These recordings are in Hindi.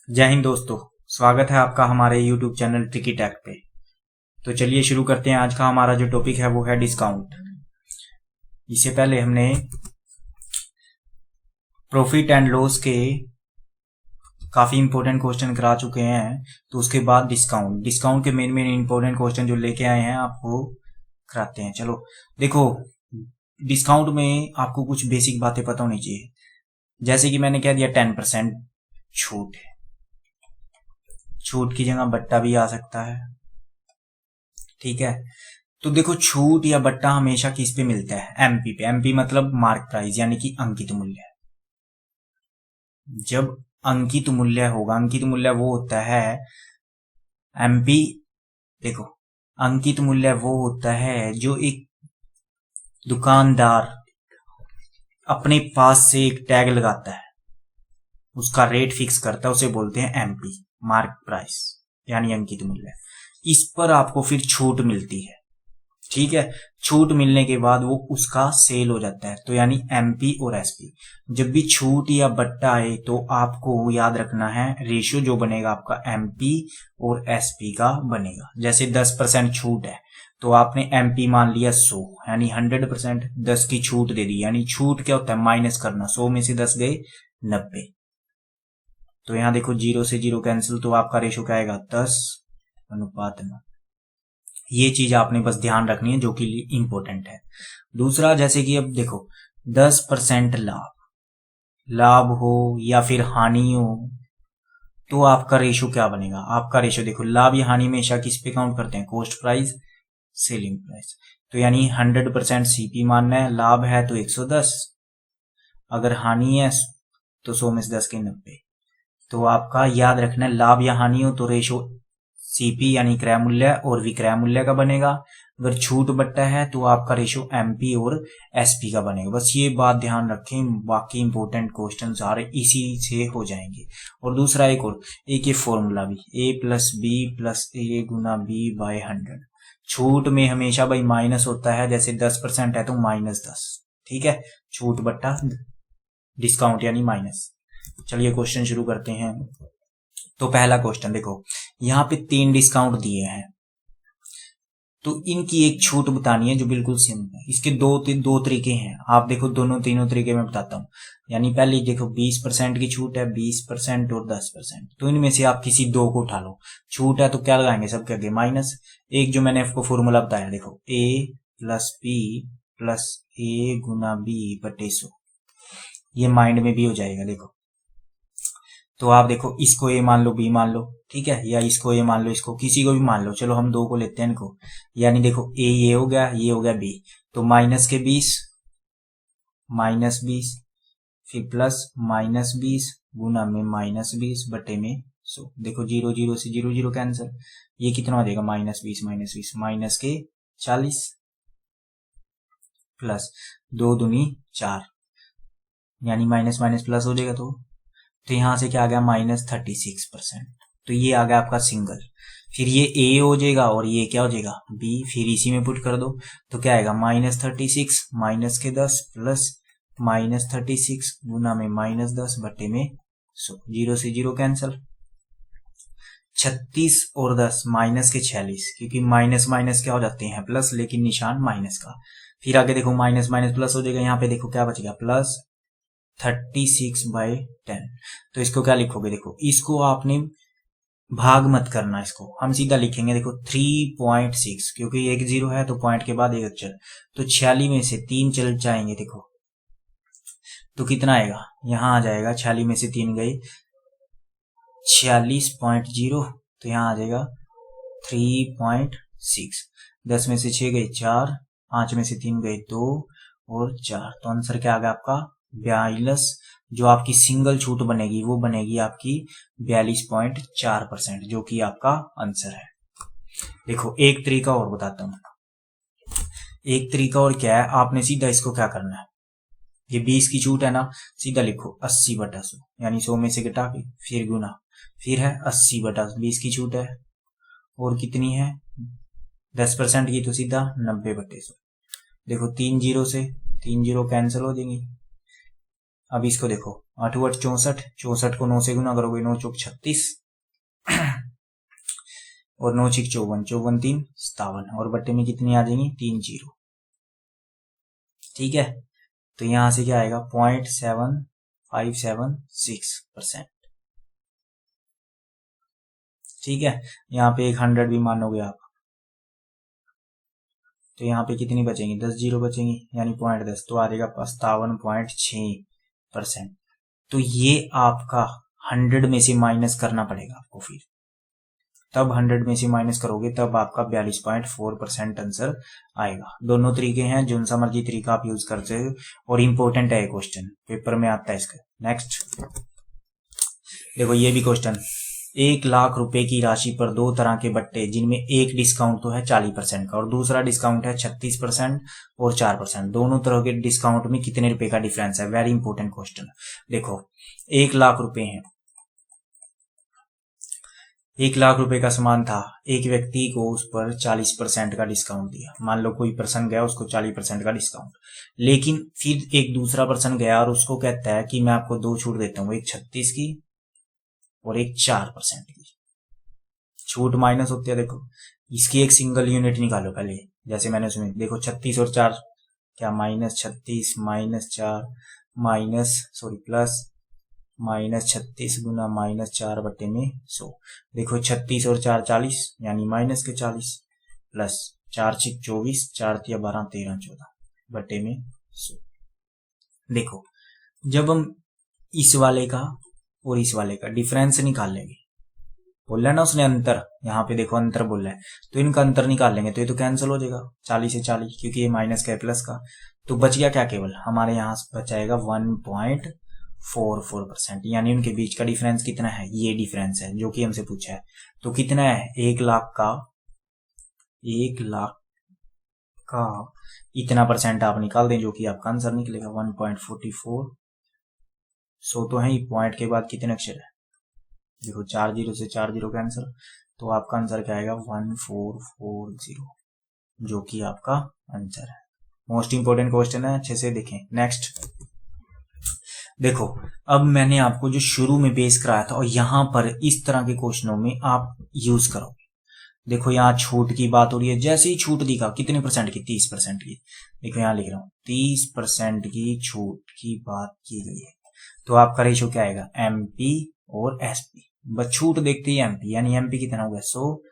जय हिंद दोस्तों। स्वागत है आपका हमारे YouTube चैनल ट्रिकी टैक पे। तो चलिए शुरू करते हैं। आज का हमारा जो टॉपिक है वो है डिस्काउंट। इससे पहले हमने प्रॉफिट एंड लॉस के काफी इंपॉर्टेंट क्वेश्चन करा चुके हैं, तो उसके बाद डिस्काउंट के मेन इंपॉर्टेंट क्वेश्चन जो लेके आए हैं आपको कराते हैं। चलो देखो, डिस्काउंट में आपको कुछ बेसिक बातें पता होनी चाहिए। जैसे कि मैंने कह दिया 10% छूट है, छूट की जगह बट्टा भी आ सकता है, ठीक है। तो देखो, छूट या बट्टा हमेशा किस पे मिलता है? एमपी पे। एमपी मतलब मार्क प्राइस, यानी कि अंकित मूल्य। जब अंकित मूल्य होगा, अंकित मूल्य वो होता है एमपी। देखो, अंकित मूल्य वो होता है जो एक दुकानदार अपने पास से एक टैग लगाता है, उसका रेट फिक्स करता है, उसे बोलते हैं एमपी, मार्क प्राइस यानी अंकित मूल्य। इस पर आपको फिर छूट मिलती है, ठीक है। छूट मिलने के बाद वो उसका सेल हो जाता है, तो यानी एमपी और एसपी। जब भी छूट या बट्टा आए तो आपको याद रखना है रेशियो जो बनेगा आपका एमपी और एसपी का बनेगा। जैसे 10% छूट है तो आपने एमपी मान लिया 100, यानी 100%। 10 की छूट दे दी, यानी छूट क्या होता है? माइनस करना। 100 में से 10 गए 90। तो यहां देखो, 0 से 0 कैंसिल, तो आपका रेशियो क्या आएगा? 10:9। ये चीज आपने बस ध्यान रखनी है, जो कि इंपॉर्टेंट है। दूसरा, जैसे कि अब देखो 10% लाभ हो या फिर हानि हो, तो आपका रेशो क्या बनेगा? आपका रेशो देखो, लाभ या हानि हमेशा किस पे काउंट करते हैं? Cost price, selling price. तो यानी 100% सीपी मानना है। लाभ है तो 110, अगर हानि है तो 100 में से 10 के 90। तो आपका याद रखना है, लाभ या हानि हो तो रेशो सीपी यानी क्रय मूल्य और विक्रय मूल्य का बनेगा। अगर छूट बट्टा है तो आपका रेशो एमपी और एसपी का बनेगा। बस ये बात ध्यान रखें, बाकी इंपॉर्टेंट क्वेश्चन सारे इसी से हो जाएंगे। और दूसरा एक ये फॉर्मूला भी, ए प्लस बी प्लस ए गुना बी बाय 100। छूट में हमेशा भाई माइनस होता है, जैसे 10% है तो -10, ठीक है। छूट बट्टा डिस्काउंट यानी माइनस। चलिए क्वेश्चन शुरू करते हैं। तो पहला क्वेश्चन देखो, यहाँ पे 3 डिस्काउंट दिए हैं, तो इनकी एक छूट बतानी है जो बिल्कुल सिंपल है। इसके दो तरीके हैं, आप देखो तीनों तरीके में बताता हूँ। यानी पहले देखो 20% की छूट है, 20% और 10%। तो इनमें से आप किसी दो को उठा लो। छूट है तो क्या लगाएंगे? सबके आगे माइनस। एक जो मैंने आपको फॉर्मूला बताया, देखो ए प्लस बी प्लस ए गुना बी बटे 100, ये माइंड में भी हो जाएगा। देखो, तो आप देखो, इसको ए मान लो, बी मान लो, ठीक है, या इसको ए मान लो, इसको किसी को भी मान लो। चलो हम दो को लेते हैं इनको। यानी देखो, ए ये हो गया, ये हो गया बी। तो माइनस के 20, -20, फिर प्लस -20 गुना में -20 बटे में 100। देखो 0 0 से 0 0 कैंसिल, ये कितना हो जाएगा? -20 -20 माइनस के 40 प्लस 2 दूनी 4, यानी माइनस माइनस प्लस हो जाएगा। तो यहां से क्या आ गया? -36%। तो ये आ गया आपका सिंगल। फिर ये ए हो जाएगा और ये क्या हो जाएगा? बी। फिर इसी में पुट कर दो, तो क्या आएगा? -36 माइनस के 10 प्लस -36 गुना में -10 बटे में 100। 0 से 0 कैंसिल, 36 और 10 माइनस के 46, क्योंकि माइनस माइनस क्या हो जाते हैं? प्लस, लेकिन निशान माइनस का। फिर आगे देखो, माइनस माइनस प्लस हो जाएगा। यहाँ पे देखो क्या बचेगा? प्लस 36/10। तो इसको क्या लिखोगे? देखो, इसको आपने भाग मत करना, इसको हम सीधा लिखेंगे। देखो 3.6, क्योंकि एक 0 है तो पॉइंट के बाद एक अक्षर। तो 46 में से 3 चल जाएंगे, देखो तो कितना आएगा? यहां आ जाएगा 46 में से 3 गए 46.0, तो यहां आ जाएगा 3.6। 10 में से 6 गए 4, 5 में से 3 गए 2 और 4। तो आंसर क्या आ गया आपका? 42। जो आपकी सिंगल छूट बनेगी वो बनेगी आपकी 42.4%, जो कि आपका आंसर है। देखो एक तरीका और बताता हूं। एक तरीका और क्या है? आपने सीधा इसको क्या करना है, ये 20 की छूट है ना, सीधा लिखो 80/100, यानी 100 में से घटा के फिर गुना, फिर है 80/20 की छूट है। और कितनी है? 10% की, तो सीधा 90/100। देखो 3 0 से 3 0 कैंसिल हो जाएंगी, अब इसको देखो, 8 8 64, 64 को 9 से गुना करोगे 9 चौक 36 और 9 6 54, 54 3 57 और बट्टे में कितनी आ जाएंगी 3 जीरो। ठीक है, तो यहां से क्या आएगा 0.7576%। ठीक है, यहाँ पे 100 भी मानोगे आप तो यहाँ पे कितनी बचेंगी 10 जीरो बचेंगी, यानी 0.10, तो आ जाएगा 57.6%। तो ये आपका 100 में से माइनस करना पड़ेगा आपको, फिर तब 100 में से माइनस करोगे तब आपका 42.4% आंसर आएगा। दोनों तरीके हैं, जो सा मर्जी तरीका आप यूज करते हो और इम्पोर्टेंट है क्वेश्चन, पेपर में आता है इसका। नेक्स्ट देखो, ये भी क्वेश्चन, 1 लाख रुपए की राशि पर 2 तरह के बट्टे जिनमें एक डिस्काउंट तो है 40% का और दूसरा डिस्काउंट है 36% और 4%, दोनों तरह के डिस्काउंट में कितने रुपए का डिफरेंस है। Very important question. देखो 1 लाख रुपए हैं, 1 लाख रुपए का सामान था, एक व्यक्ति को उस पर 40% का डिस्काउंट दिया। मान लो कोई पर्सन गया, उसको 40% का डिस्काउंट, लेकिन फिर एक दूसरा पर्सन गया और उसको कहता है कि मैं आपको 2 छूट देता हूँ, एक 36 की और एक 4% की। छूट माइनस होती है, देखो इसकी एक सिंगल यूनिट निकालो पहले, जैसे मैंने उसमें देखो 36 और 4 क्या -36 -4 प्लस -36 गुना -4 बटे में 100। देखो 36 और 4 40, यानी माइनस के 40 प्लस 4 6 24, 4 3 12 13 14 बटे में 100। देखो जब हम इस वाले का और इस वाले का डिफरेंस निकाल लेंगे, बोल रहा है ना उसने अंतर, यहाँ पे देखो अंतर बोल रहा है, तो इनका अंतर निकाल लेंगे तो ये तो कैंसिल हो जाएगा 40 से 40, क्योंकि ये माइनस का है प्लस का, तो बच गया क्या, केवल हमारे यहाँ बचाएगा 1.44%। यानी उनके बीच का डिफरेंस कितना है, ये डिफरेंस है जो कि हमसे पूछा है। तो कितना है 1 लाख का इतना परसेंट आप निकाल दें, जो कि आपका आंसर निकलेगा 1.44। 100 तो है ही, पॉइंट के बाद कितने अक्षर है, देखो 4 जीरो से 4 जीरो कैंसिल, तो आपका आंसर क्या आएगा 1440, जो कि आपका आंसर है। मोस्ट इंपोर्टेंट क्वेश्चन है, अच्छे से देखें। नेक्स्ट देखो, अब मैंने आपको जो शुरू में बेस कराया था और यहां पर इस तरह के क्वेश्चनों में आप यूज करोगे। देखो यहाँ छूट की बात हो रही है, जैसे ही छूट दिखा कितने परसेंट की 30% की, देखो यहाँ लिख रहा हूं 30% की छूट की बात की गई है, तो आपका रेशो क्या आएगा एमपी और एसपी। बस छूट देखते ही एमपी, यानी एमपी कितना हो गया 100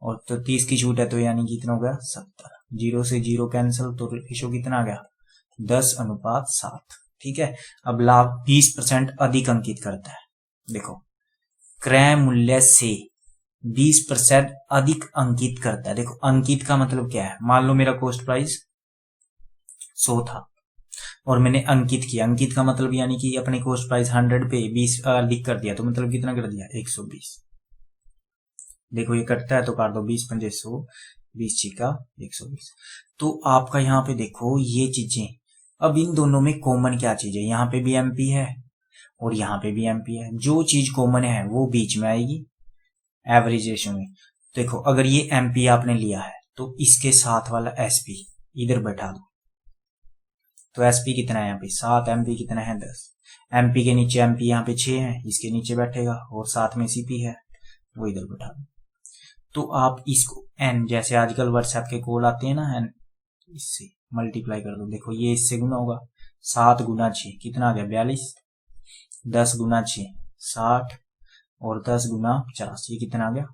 और तो 30 की छूट है, तो यानी कितना हो गया 70। 0 से 0 कैंसिल, तो रेशो कितना आ गया 10:7। ठीक है, अब लाभ 20% अधिक अंकित करता है। देखो क्रय मूल्य से 20% अधिक अंकित करता है। देखो अंकित का मतलब क्या है, मान लो मेरा कॉस्ट प्राइस 100 था और मैंने अंकित किया, अंकित का मतलब यानी कि अपने कॉस्ट प्राइस 100 पे 20 अधिक कर दिया, तो मतलब कितना कर दिया 120। देखो ये कटता है तो काट दो, 20 पंजे 100, 20 छिका 120। तो आपका यहाँ पे देखो ये चीजें, अब इन दोनों में कॉमन क्या चीज है, यहाँ पे भी एमपी है और यहाँ पे भी एमपी है, जो चीज कॉमन है वो बीच में आएगी एवरेज रेशो में। देखो अगर ये एमपी आपने लिया है तो इसके साथ वाला एसपी इधर बैठा दो, तो एसपी कितना है यहाँ पे 7, एमपी कितना है 10, एमपी के नीचे एमपी यहाँ पे 6 है, इसके नीचे बैठेगा और साथ में सीपी है वो इधर बैठा दो। तो आप इसको एन, जैसे आजकल व्हाट्सएप के कॉल आते हैं ना एन, इससे मल्टीप्लाई कर दो। देखो ये इससे गुना होगा, 7 गुना 6 कितना आ गया 42, 10 गुना 6 60 और 10 गुना 50 ये कितना आ गया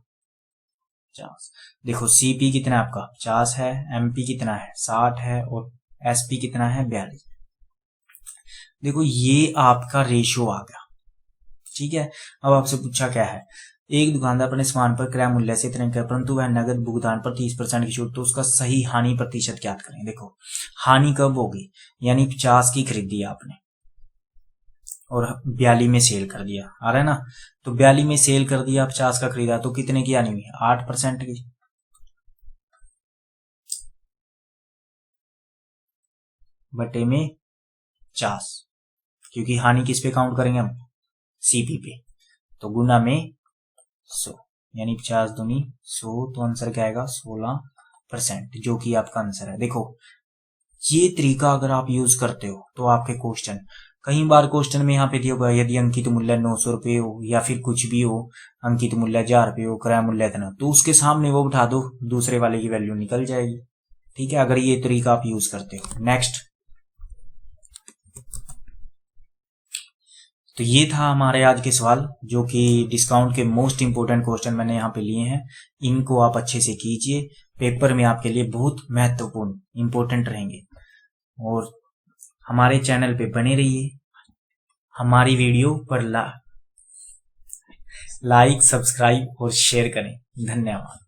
50। देखो सीपी कितना आपका 50 है, एमपी कितना है 60 है और एसपी कितना है 42। देखो ये आपका रेशियो आ गया। ठीक है, अब आपसे पूछा क्या है, एक दुकानदार अपने सामान पर क्रय मूल्य से इतने का, परंतु वह नगद भुगतान पर 30% की छूट, तो उसका सही हानि प्रतिशत ज्ञात करें। देखो हानि कब होगी, यानी 50 की खरीदी आपने और 42 में सेल कर दिया, आ रहा है ना, तो 42 में सेल कर दिया, 50 का खरीदा, तो कितने की हानि हुई 8% की। बटे में 50, क्योंकि हानि किस पे काउंट करेंगे हम सीपी पे, तो गुना में 100, यानी 50 दूनी 100, तो आंसर क्या आएगा 16%, जो कि आपका आंसर है। देखो ये तरीका अगर आप यूज करते हो तो आपके क्वेश्चन कई बार क्वेश्चन में यहाँ पे दिया होगा यदि अंकित मूल्य 900 रुपये हो या फिर कुछ भी हो, अंकित मूल्य 1000 रुपये हो, क्रय मूल्य इतना, तो उसके सामने वो उठा दो, दूसरे वाले की वैल्यू निकल जाएगी। ठीक है, अगर ये तरीका आप यूज करते हो। नेक्स्ट, तो ये था हमारे आज के सवाल, जो कि डिस्काउंट के मोस्ट इंपोर्टेंट क्वेश्चन मैंने यहाँ पे लिए हैं। इनको आप अच्छे से कीजिए, पेपर में आपके लिए बहुत महत्वपूर्ण इंपोर्टेंट रहेंगे। और हमारे चैनल पे बने रहिए, हमारी वीडियो पर लाइक, सब्सक्राइब और शेयर करें। धन्यवाद।